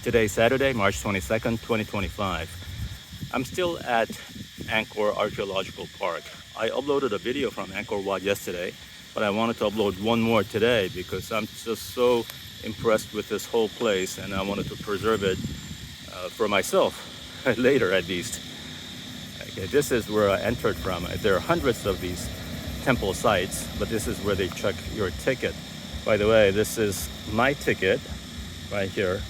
Today is Saturday, March 22nd, 2025. I'm still at Angkor Archaeological Park. I uploaded a video from Angkor Wat yesterday, but I wanted to upload one more today because I'm just so impressed with this whole place and I wanted to preserve it for myself, later at least. Okay, this is where I entered from. There are hundreds of these temple sites, but this is where they check your ticket. By the way, this is my ticket right here.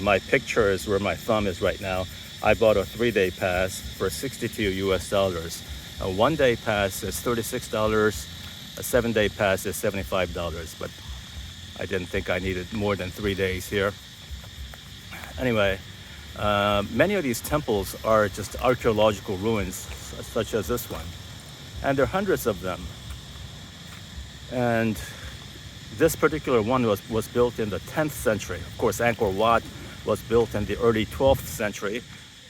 My picture is where my thumb is right now. I bought a 3-day pass for 62 US dollars. A 1-day pass is $36. A 7-day pass is $75, but I didn't think I needed more than 3 days here. Anyway, many of these temples are just archaeological ruins, such as this one. And there are hundreds of them. And this particular one was built in the 10th century. Of course, Angkor Wat was built in the early 12th century.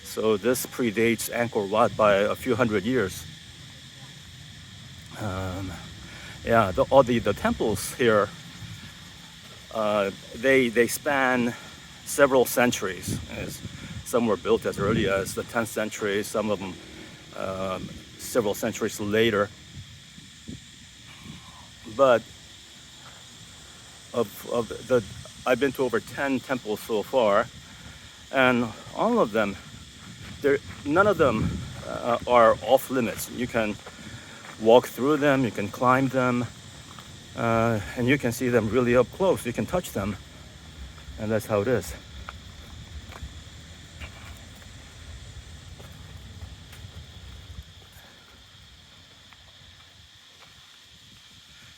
So this predates Angkor Wat by a few hundred years. All the temples here, they span several centuries. Some were built as early as the 10th century, some of them several centuries later. But I've been to over 10 temples so far, and all of them, none of them are off limits. You can walk through them, you can climb them, and you can see them really up close. You can touch them, and that's how it is.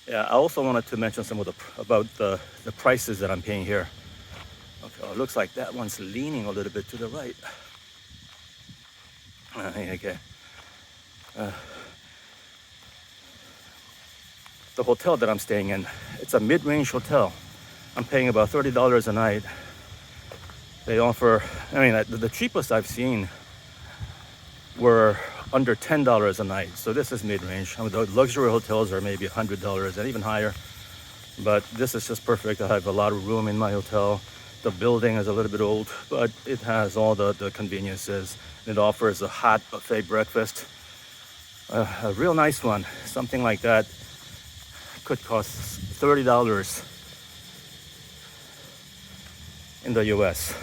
Yeah, I also wanted to mention some of about the prices that I'm paying here. Okay, it looks like that one's leaning a little bit to the right. Okay. The hotel that I'm staying in, it's a mid-range hotel. I'm paying about $30 a night. They offer, the cheapest I've seen were under $10 a night. So this is mid-range. The luxury hotels are maybe $100 and even higher. But this is just perfect. I have a lot of room in my hotel. The building is a little bit old, but it has all the conveniences. It offers a hot buffet breakfast. A real nice one. Something like that could cost $30 in the US.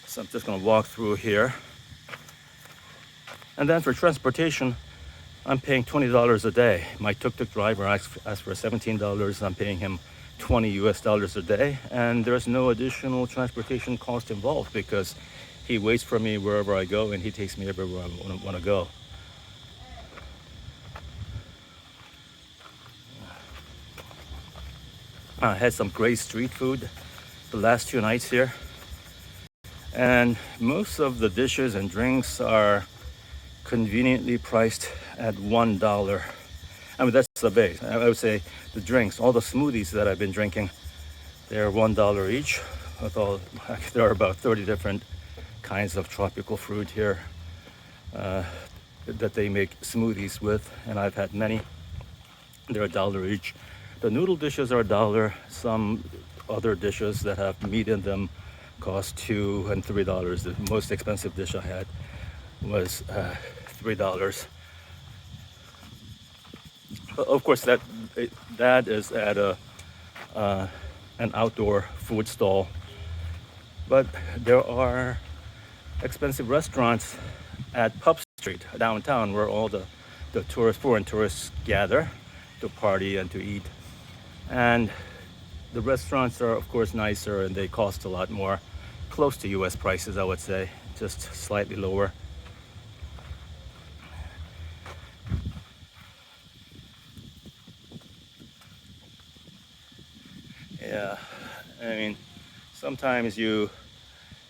So I'm just going to walk through here. And then for transportation, I'm paying $20 a day. My tuk-tuk driver asked for $17. I'm paying him $20 US a day. And there's no additional transportation cost involved because he waits for me wherever I go and he takes me everywhere I want to go. I had some great street food the last 2 nights here. And most of the dishes and drinks are conveniently priced at $1. That's the base. I would say the drinks, all the smoothies that I've been drinking, they're $1 each. There are about 30 different kinds of tropical fruit here that they make smoothies with, and I've had many. They're $1 each. The noodle dishes are $1. Some other dishes that have meat in them cost $2 and $3. The most expensive dish I had was $3. But of course, that is at an outdoor food stall. But there are expensive restaurants at Pub Street downtown, where all the foreign tourists gather to party and to eat. And the restaurants are, of course, nicer and they cost a lot more. Close to US prices, I would say, just slightly lower. Yeah, sometimes you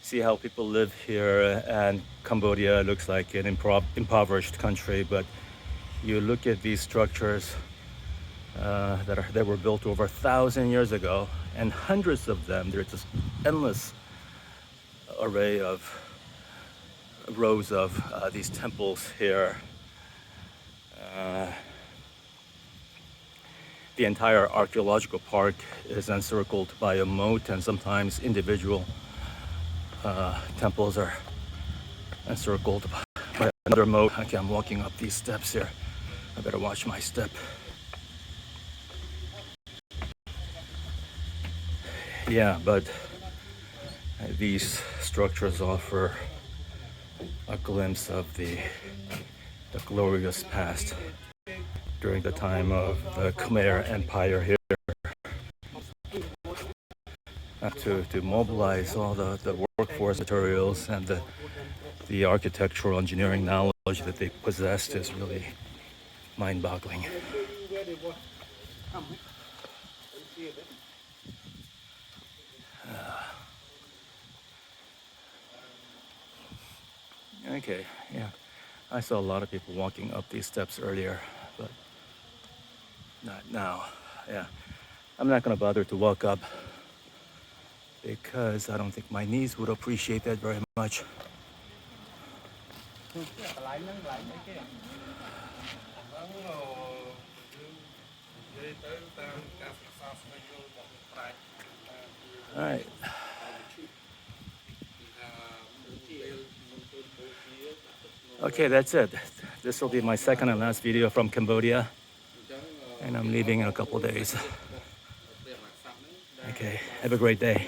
see how people live here, and Cambodia looks like an impoverished country, but you look at these structures that were built over 1,000 years ago, and hundreds of them. There's just endless array of rows of these temples here. the entire archaeological park is encircled by a moat, and sometimes individual temples are encircled by another moat. Okay, I'm walking up these steps here. I better watch my step. Yeah, but these structures offer a glimpse of the glorious past during the time of the Khmer Empire here. To mobilize all the workforce materials and the architectural engineering knowledge that they possessed is really mind-boggling. Okay, yeah. I saw a lot of people walking up these steps earlier, but not now. Yeah. I'm not gonna bother to walk up because I don't think my knees would appreciate that very much. All right. Okay, that's it. This will be my second and last video from Cambodia, and I'm leaving in a couple days. Okay, have a great day.